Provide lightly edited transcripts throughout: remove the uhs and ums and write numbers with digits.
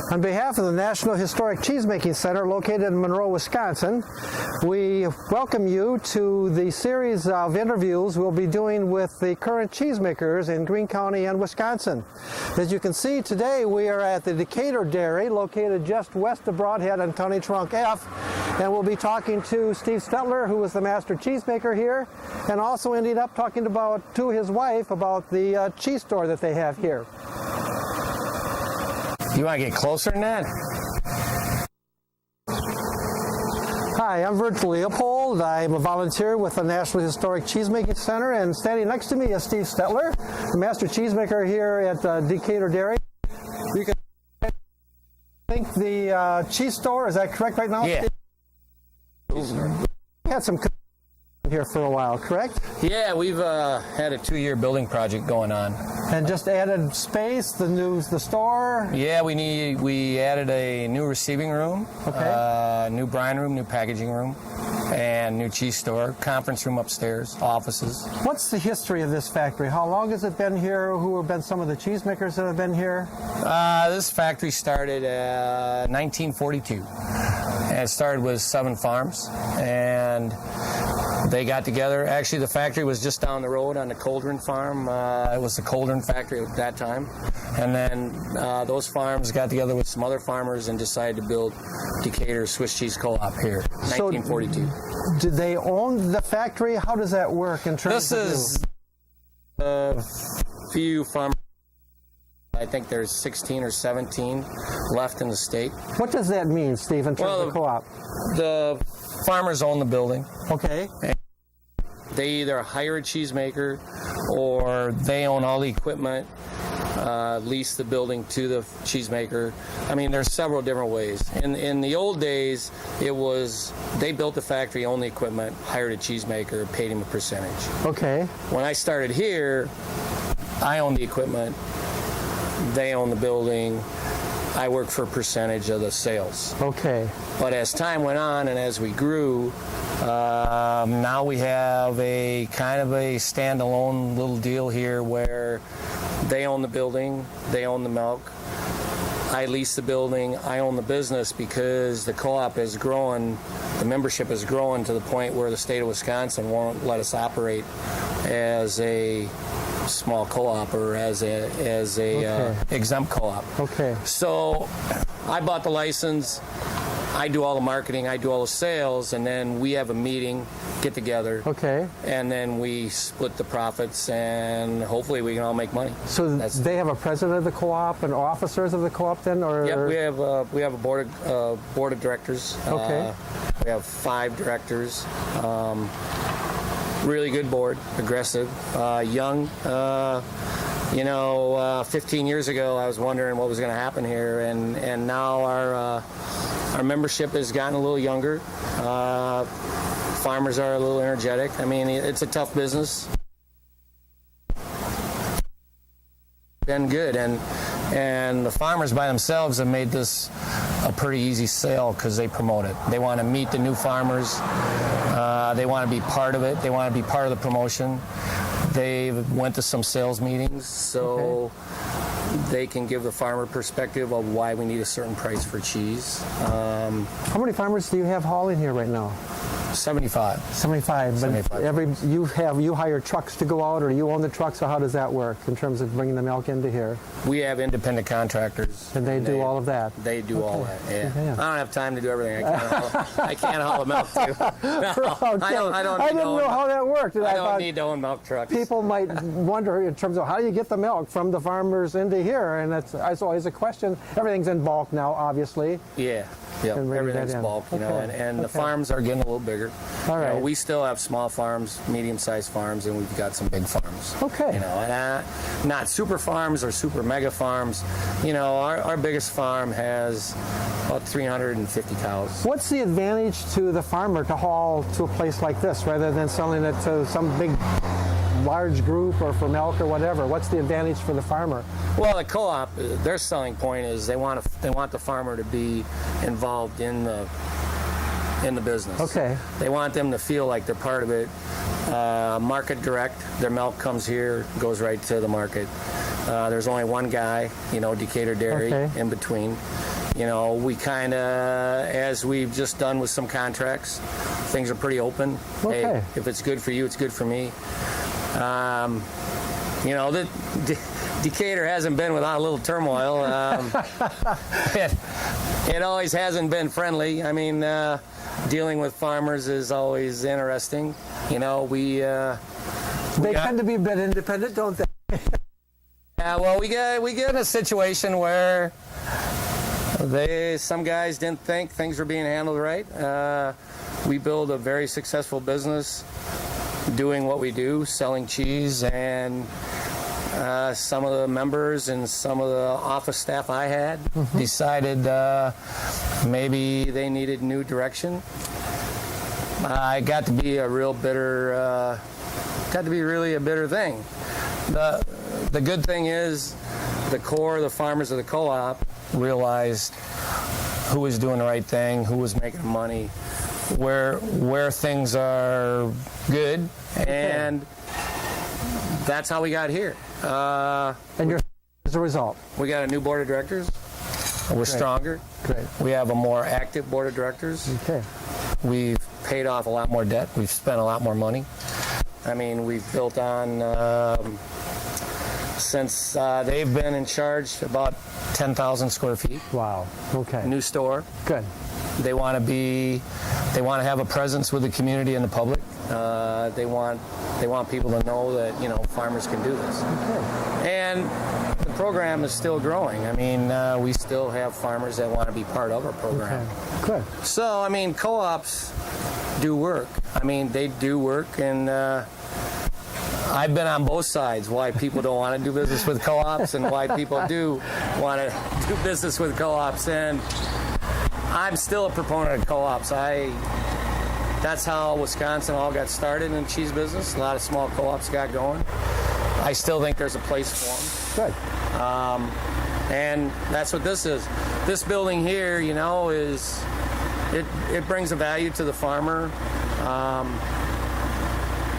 On behalf of the National Historic Cheesemaking Center located in Monroe, Wisconsin, we welcome you to the series of interviews we'll be doing with the current cheesemakers in Greene County and Wisconsin. As you can see today, we are at the Decatur Dairy located just west of Broadhead on County Trunk F, and we'll be talking to Steve Stettler, who is the master cheesemaker here, and also ending up talking to his wife about the cheese store that they have here. You want to get closer than that? Hi, I'm Virgil Leopold. I'm a volunteer with the National Historic Cheesemaking Center, and standing next to me is Steve Stettler, the master cheesemaker here at Decatur Dairy. You can think the cheese store, is that correct right now? Yeah. We had some here for a while, correct? Yeah, we've had a 2-year building project going on. And just added space, the store? Yeah, we added a new receiving room, okay. New brine room, new packaging room, and new cheese store, conference room upstairs, offices. What's the history of this factory? How long has it been here? Who have been some of the cheesemakers that have been here? This factory started in 1942. And it started with 7 farms, and they got together. Actually, the factory was just down the road on the Cauldron farm. It was the Cauldron factory at that time. And then those farms got together with some other farmers and decided to build Decatur Swiss Cheese Co-op here, 1942. Did they own the factory? How does that work in terms of... This is a few farmers. I think there's 16 or 17 left in the state. What does that mean, Steve, in terms of co-op? The farmers own the building. Okay. They either hire a cheesemaker or they own all the equipment, lease the building to the cheesemaker. I mean, there's several different ways. In the old days, it was they built the factory, owned the equipment, hired a cheesemaker, paid him a percentage. Okay. When I started here, I owned the equipment, they own the building. I worked for a percentage of the sales. Okay. But as time went on and as we grew, now we have a kind of a standalone little deal here where they own the building, they own the milk. I lease the building, I own the business because the co-op is growing, the membership is growing to the point where the state of Wisconsin won't let us operate as a small co-op or as a okay. Exempt co-op. Okay. So I bought the license, I do all the marketing, I do all the sales, and then we have a meeting, get together. Okay. And then we split the profits, and hopefully we can all make money. So they have a president of the co-op and officers of the co-op then, or? Yep, we have a board of directors. Okay. We have 5 directors. Really good board, aggressive, young. 15 years ago, I was wondering what was going to happen here, and now our membership has gotten a little younger. Farmers are a little energetic. I mean, it's a tough business. Been good, and the farmers by themselves have made this a pretty easy sale because they promote it. They want to meet the new farmers. They want to be part of it. They want to be part of the promotion. They went to some sales meetings, so they can give the farmer perspective of why we need a certain price for cheese. How many farmers do you have hauling here right now? 75. 75. But 75. You hire trucks to go out, or you own the trucks, or how does that work in terms of bringing the milk into here? We have independent contracons. And they do all of that? They do all that, yeah. Yeah. I don't have time to do everything. I can't haul the milk, too. No, I didn't know how that worked. I don't need to own milk trucks. People might wonder in terms of how do you get the milk from the farmers into here, and that's always a question. Everything's in bulk now, obviously. Yeah. Yep, everything's bulk, and the farms are getting a little bigger. All right. We still have small farms, medium-sized farms, and we've got some big farms. Okay. And not super farms or super mega farms. Our biggest farm has about 350 cows. What's the advantage to the farmer to haul to a place like this rather than selling it to some big large group or for milk or whatever? What's the advantage for the farmer? Well, the co-op, their selling point is they want the farmer to be involved in the business. Okay. They want them to feel like they're part of it. Market direct, their milk comes here, goes right to the market. There's only one guy, Decatur Dairy, in between. You know, we kind of, as we've just done with some contracts, things are pretty open. Okay. Hey, if it's good for you, it's good for me. You know, Decatur hasn't been without a little turmoil. It always hasn't been friendly. I mean, dealing with farmers is always interesting. You know, They tend to be a bit independent, don't they? Yeah, well, we get in a situation where some guys didn't think things were being handled right. We build a very successful business doing what we do, selling cheese, and some of the members and some of the office staff I had decided maybe they needed new direction. I got to be a real bitter, really a bitter thing. The good thing is the core of the farmers of the co-op realized who was doing the right thing, who was making money, where things are good, and that's how we got here. And you're as a result. We got a new board of directors. We're stronger. Great. We have a more active board of directors. Okay. We've paid off a lot more debt. We've spent a lot more money. I mean, we've built on, since they've been in charge, about 10,000 square feet. Wow. Okay. New store. Good. They want to have a presence with the community and the public. They want people to know that, you know, farmers can do this. Okay. And the program is still growing. I mean, we still have farmers that want to be part of our program. Okay. Good. So, I mean, co-ops do work. I mean, they do work, and I've been on both sides, why people don't want to do business with co-ops and why people do want to do business with co-ops. And I'm still a proponent of co-ops. That's how Wisconsin all got started in the cheese business. A lot of small co-ops got going. I still think there's a place for them. Good. And that's what this is. This building here, you know, it brings a value to the farmer.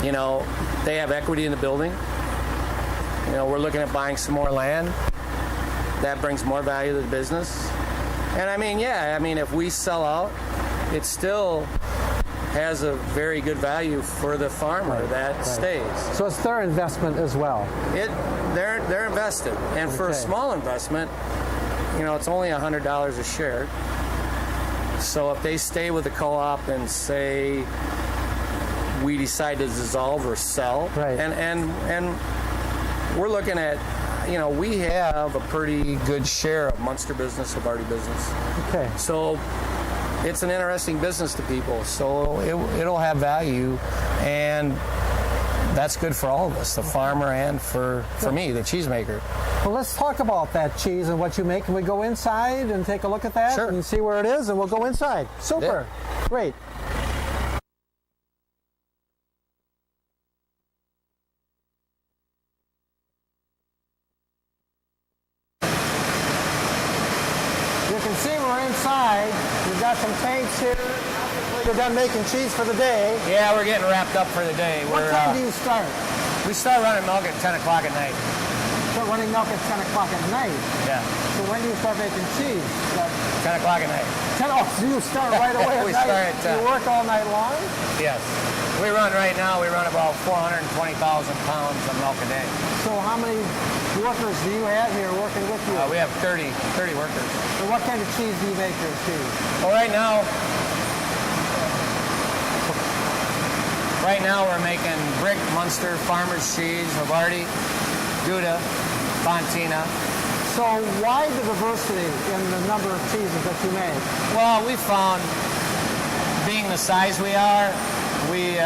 You know, they have equity in the building. You know, we're looking at buying some more land. That brings more value to the business. And I mean, yeah, I mean, if we sell out, it still has a very good value for the farmer that stays. So it's their investment as well. They're invested, and for a small investment, you know, it's only $100 a share. So if they stay with the co-op and say we decide to dissolve or sell, and we're looking at, you know, we have a pretty good share of Munster business, of Barty business. Okay. So it's an interesting business to people. So it'll have value, and that's good for all of us, the farmer and for me, the cheesemaker. Well, let's talk about that cheese and what you make. Can we go inside and take a look at that? Sure. And see where it is, and we'll go inside. Super. Yeah. Great. You can see we're inside. We've got some tanks here. We're done making cheese for the day. Yeah, we're getting wrapped up for the day. What time do you start? We start running milk at 10 o'clock at night. Start running milk at 10 o'clock at night. Yeah. So when do you start making cheese? 10 o'clock at night. 10. Oh, so you start right away at We night. start at 10. You work all night long? Yes. We run about 420,000 pounds of milk a day. So how many workers do you have here working with you? We have 30 workers. So what kind of cheese do you make your cheese? Well, right now we're making brick, Munster, farmer's cheese, Havarti, Gouda, Fontina. So why the diversity in the number of cheeses that you make? Well, we found, being the size we are, we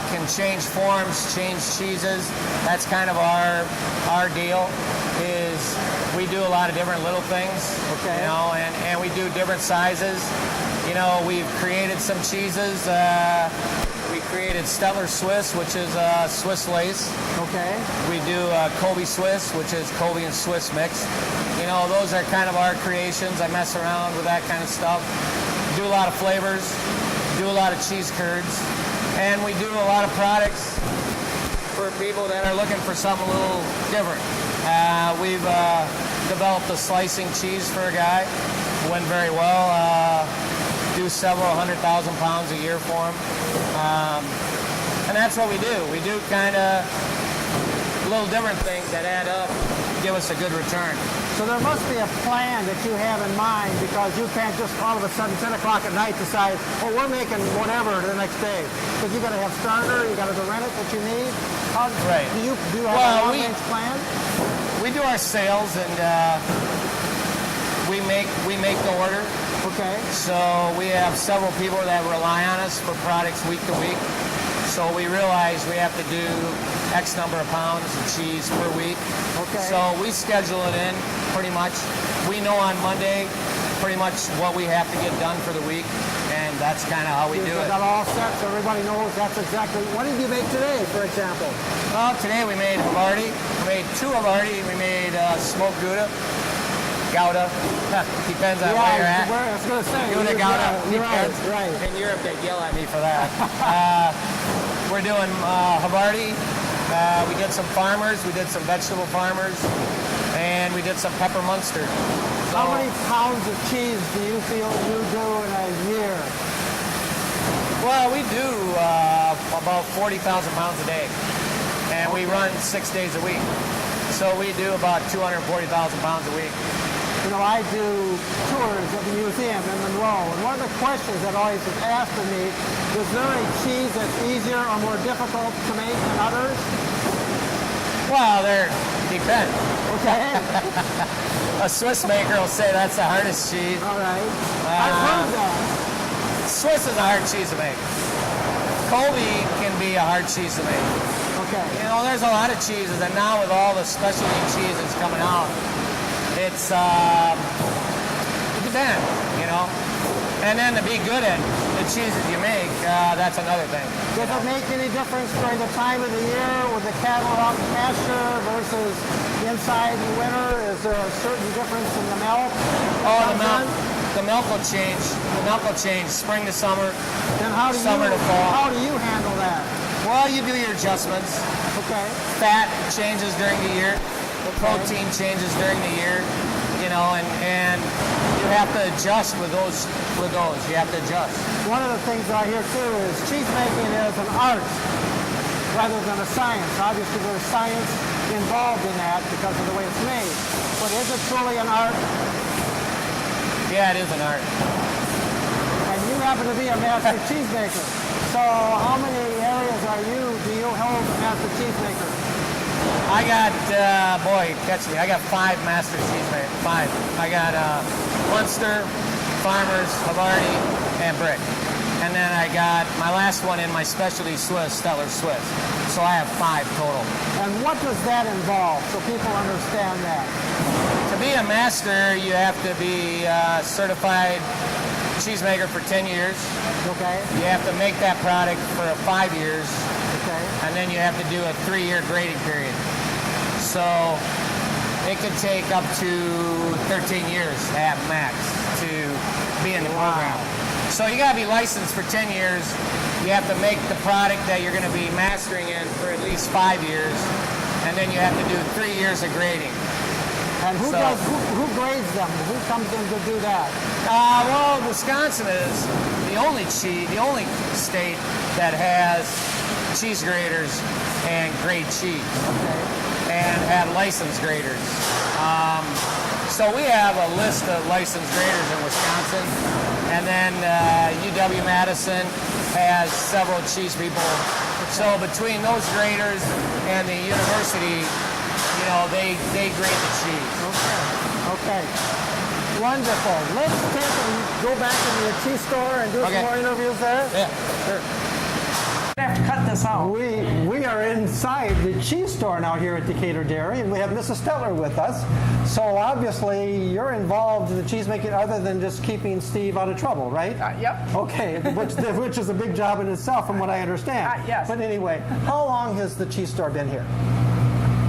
can change forms, change cheeses. That's kind of our deal, is we do a lot of different little things, okay. You know, and we do different sizes. You know, we've created some cheeses. We created Stettler Swiss, which is Swiss lace. Okay. We do Colby Swiss, which is Colby and Swiss mix. You know, those are kind of our creations. I mess around with that kind of stuff. Do a lot of flavors, do a lot of cheese curds, and we do a lot of products for people that are looking for something a little different. We've developed a slicing cheese for a guy. went very well. Do several 100,000 pounds a year for them. And that's what we do. We do kind of little different things that add up, give us a good return. So there must be a plan that you have in mind, because you can't just all of a sudden 10 o'clock at night decide, oh, we're making whatever the next day. Because you got to have starter, you got to rent it that you need. Right. Do you have a long-range plan? We do our sales, and we make the order. Okay. So we have several people that rely on us for products week to week. So we realize we have to do X number of pounds of cheese per week. Okay. So we schedule it in pretty much. We know on Monday pretty much what we have to get done for the week, and that's kind of how we do it. Got all set, so everybody knows that's exactly. What did you make today, for example? Well, today we made Havarti. We made 2 Havarti. We made smoked Gouda. Depends on where you're at. I was going to say. Gouda, Gouda. Depends. Right. In Europe, they yell at me for that. We're doing Havarti. We did some farmers. We did some vegetable farmers. And we did some pepper Munster. So, how many pounds of cheese do you feel you do in a year? well, we do about 40,000 pounds a day. And we run 6 days a week. So we do about 240,000 pounds a week. You know, I do tours of the museum in Monroe, and one of the questions that always is asked of me, is there a cheese that's easier or more difficult to make than others? Well, there depends. Okay. A Swiss maker will say that's the hardest cheese. All right. I've heard that. Swiss is a hard cheese to make. Colby can be a hard cheese to make. Okay. You know, there's a lot of cheeses, and now with all the specialty cheeses coming out, it depends, you know. And then to be good at the cheeses you make, that's another thing. Does it make any difference during the time of the year with the cattle out in pasture versus inside in the winter? Is there a certain difference in the milk? Oh, the milk will change. The milk will change spring to summer, Then summer to fall. How do you handle that? Well, you do your adjustments. Okay. Fat changes during the year. Protein changes during the year, you know, and you have to adjust with those. You have to adjust. One of the things that I hear too is cheese making is an art rather than a science. Obviously there's science involved in that because of the way it's made. But is it truly an art? Yeah, it is an art. And you happen to be a master cheesemaker. So how many areas do you hold as master cheesemaker? I got, catch me. I got 5 master cheesemakers. 5. I got Munster, Farmers, Havarti, and Brick. And then I got my last one in my specialty Swiss, Stettler Swiss. So I have 5 total. And what does that involve so people understand that? To be a master, you have to be certified cheesemaker for 10 years. Okay. You have to make that product for 5 years. Okay. And then you have to do a 3-year grading period. So it could take up to 13 years at max to be in the program. So you got to be licensed for 10 years. You have to make the product that you're going to be mastering in for at least 5 years. And then you have to do 3 years of grading. And who grades them? Who comes in to do that? Well, Wisconsin is the only state that has cheese graders and grade cheese, and have licensed graders. So we have a list of licensed graders in Wisconsin, and then UW-Madison has several cheese people. So between those graders and the university, you know, they grade the cheese. Okay. Wonderful. Let's go back into the cheese store and do some more interviews there. Yeah, sure. I have to cut this out. We are inside the cheese store now here at Decatur Dairy, and we have Mrs. Stettler with us. So obviously you're involved in the cheese making other than just keeping Steve out of trouble, right? Yep. Okay, which is a big job in itself from what I understand. Yes. But anyway, how long has the cheese store been here?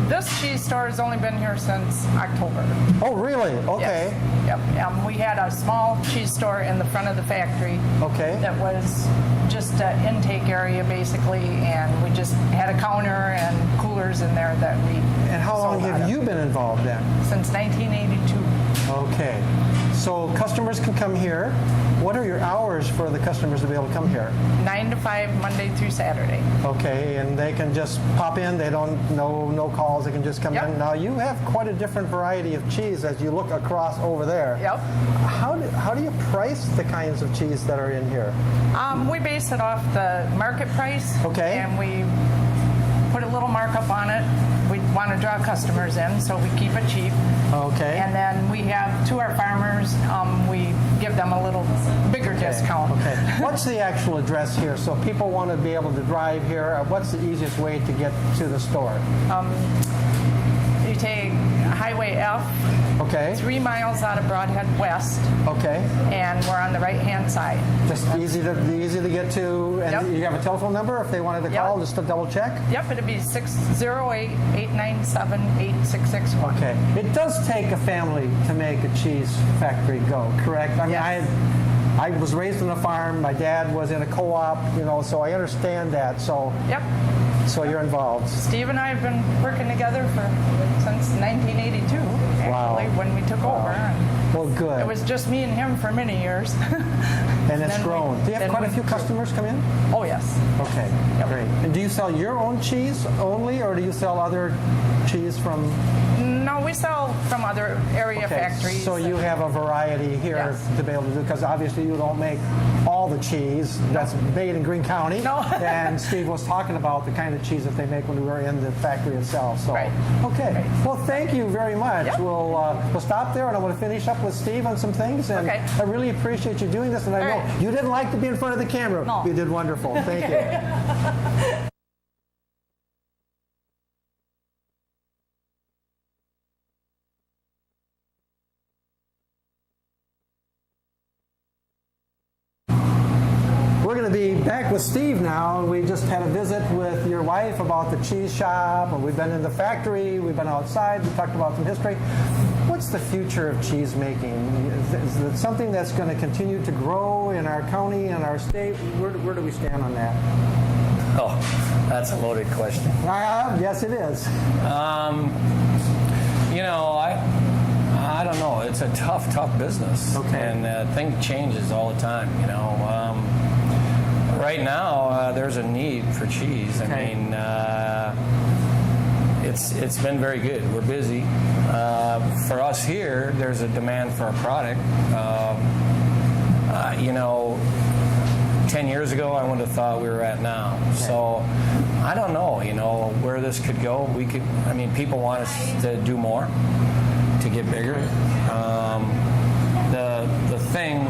This cheese store has only been here since October. Oh, really? Okay. Yes. Yep. We had a small cheese store in the front of the factory. Okay. That was just an intake area basically, and we just had a counter and coolers in there that we. And how long have you been involved in? Since 1982. Okay. So customers can come here. What are your hours for the customers to be able to come here? 9 to 5, Monday through Saturday. Okay, and they can just pop in. They don't no calls. They can just come Yep. in. Now you have quite a different variety of cheese as you look across over there. Yep. How do you price the kinds of cheese that are in here? We base it off the market price. Okay. And we put a little markup on it. We want to draw customers in, so we keep it cheap. Okay. And then we have, to our farmers, we give them a little bigger discount. Okay. What's the actual address here? So people want to be able to drive here. What's the easiest way to get to the store? You take Highway F, Okay. 3 miles out of Broadhead West, Okay. and we're on the right-hand side. Just easy to get to. And Yep. you have a telephone number if they wanted to Yep. call, just to double check? Yep, it'd be 608-897-8661. Okay. It does take a family to make a cheese factory go, correct? I mean, Yes. I was raised on a farm. My dad was in a co-op, so I understand that. So you're involved. Steve and I have been working together since 1982, Wow. actually, when we took over. And Well, good. it was just me and him for many years. And it's then grown. Do you have then quite a we few grew. customers come in? Oh, yes. Okay, great. And do you sell your own cheese only, or do you sell other cheese from? No, we sell from other area factories. So you have a variety here Yes. to be able to do, because obviously you don't make all the cheese that's made in Greene County. No. And Steve was talking about the kind of cheese that they make when we were in the factory itself. So, Right. okay. Right. Well, thank you very much. Yep. We'll stop there, and I want to finish up with Steve on some things. And Okay. I really appreciate you doing this. And I All know right. you didn't like to be in front of the camera. No. You did wonderful. Thank you. We're going to be back with Steve now, and we just had a visit with your wife about the cheese shop, and we've been in the factory, we've been outside, we talked about some history. What's the future of cheese making? Is it something that's going to continue to grow in our county and our state? Where do we stand on that? Oh, that's a loaded question. Yes, it is. I don't know. It's a tough business. Okay. And things changes all the time, Right now, there's a need for cheese. Okay. I mean, it's been very good. We're busy. For us here, there's a demand for our product. 10 years ago, I wouldn't have thought we were at now. Okay. So I don't know, where this could go. People want us to do more, to get bigger. The thing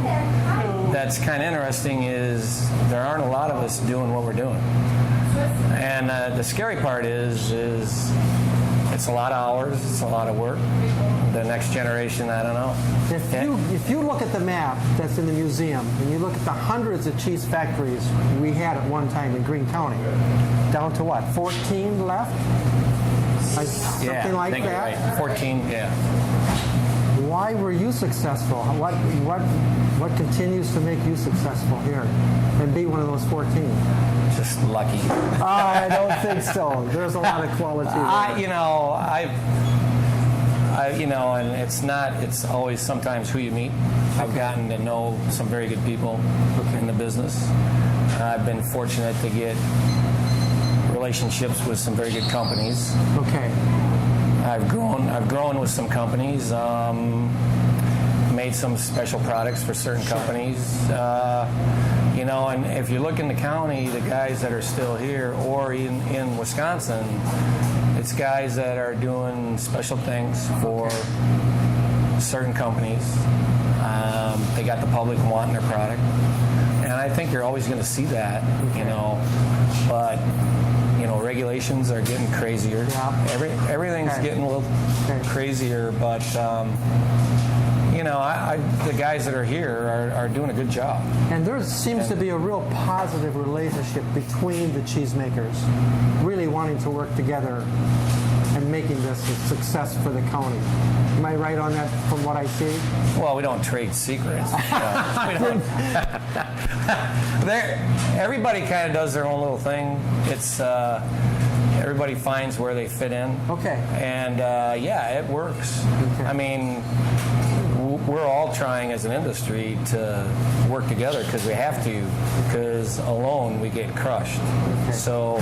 that's kind of interesting is there aren't a lot of us doing what we're doing. And the scary part is it's a lot of hours, it's a lot of work. The next generation, I don't know. If you look at the map that's in the museum, and you look at the hundreds of cheese factories we had at one time in Greene County, down to what, 14 left? Something like I think that? you're right. 14, yeah. Why were you successful? What continues to make you successful here and be one of those 14? Just lucky. I don't think so. There's a lot of quality there. And it's always sometimes who you meet. I've gotten to know some very good people in the business. I've been fortunate to get relationships with some very good companies. Okay. I've grown with some companies, made some special products for certain companies. And if you look in the county, the guys that are still here or in Wisconsin, it's guys that are doing special things for certain companies. They got the public wanting their product. And I think you're always going to see that, but regulations are getting crazier. Yeah. Everything's getting a little crazier, but the guys that are here are doing a good job. And there seems to be a real positive relationship between the cheesemakers, really wanting to work together and making this a success for the county. Am I right on that from what I see? Well, we don't trade secrets. Everybody kind of does their own little thing. It's everybody finds where they fit in. Okay. And it works. Okay. I mean, we're all trying as an industry to work together because we have to, because alone we get crushed. So,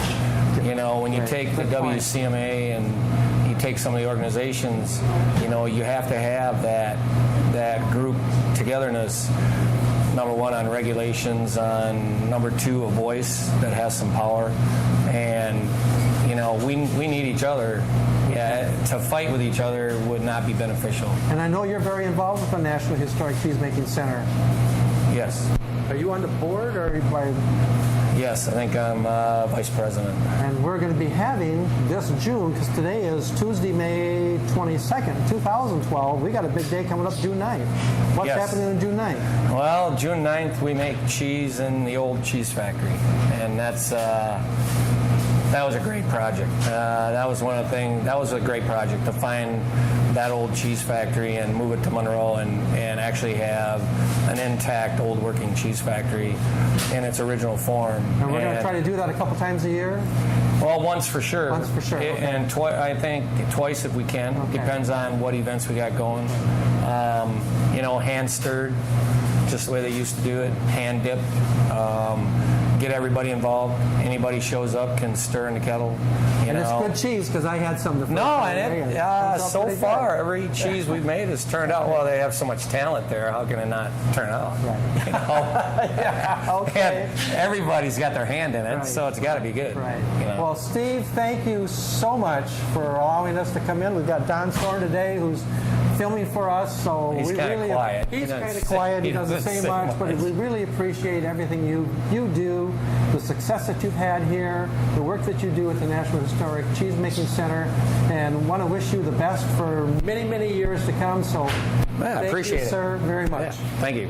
you know, when you take the WCMA and you take some of the organizations, you know, you have to have that group togetherness. Number one, on regulations, on number two, a voice that has some power, and you know, we need each other. Yeah, to fight with each other would not be beneficial. And I know you're very involved with the National Historic Cheesemaking Center. Yes. Are you on the board, or are you by? Yes, I think I'm vice president. And we're going to be having this June, because today is Tuesday, May 22nd, 2012. We got a big day coming up June 9th. What's happening on June 9th? Well, June 9th we make cheese in the old cheese factory, and that was a great project. That was one of the things. That was a great project to find that old cheese factory and move it to Monroe and actually have an intact old working cheese factory in its original form. And we're going to try to do that a couple times a year? Well, once for sure. Once for sure. Okay. And I think twice if we can. Okay. Depends on what events we got going. You know, hand stirred, just the way they used to do it, hand dipped. Get everybody involved. Anybody shows up can stir in the kettle. And it's good cheese, because I had some the first time. And so far, every cheese we've made has turned out. Well, they have so much talent there. How can it not turn out? Right. You know? Yeah, okay. And everybody's got their hand in it, so it's got to be good. Right. You know? Well, Steve, thank you so much for allowing us to come in. We've got Don Thorne today, who's filming for us, so he's kind of quiet. He's kind of quiet. He doesn't say much, but we really appreciate everything you do, the success that you've had here, the work that you do at the National Historic Cheesemaking Center, and want to wish you the best for many, many years to come. So, I appreciate you, sir, very much. Yeah. Thank you.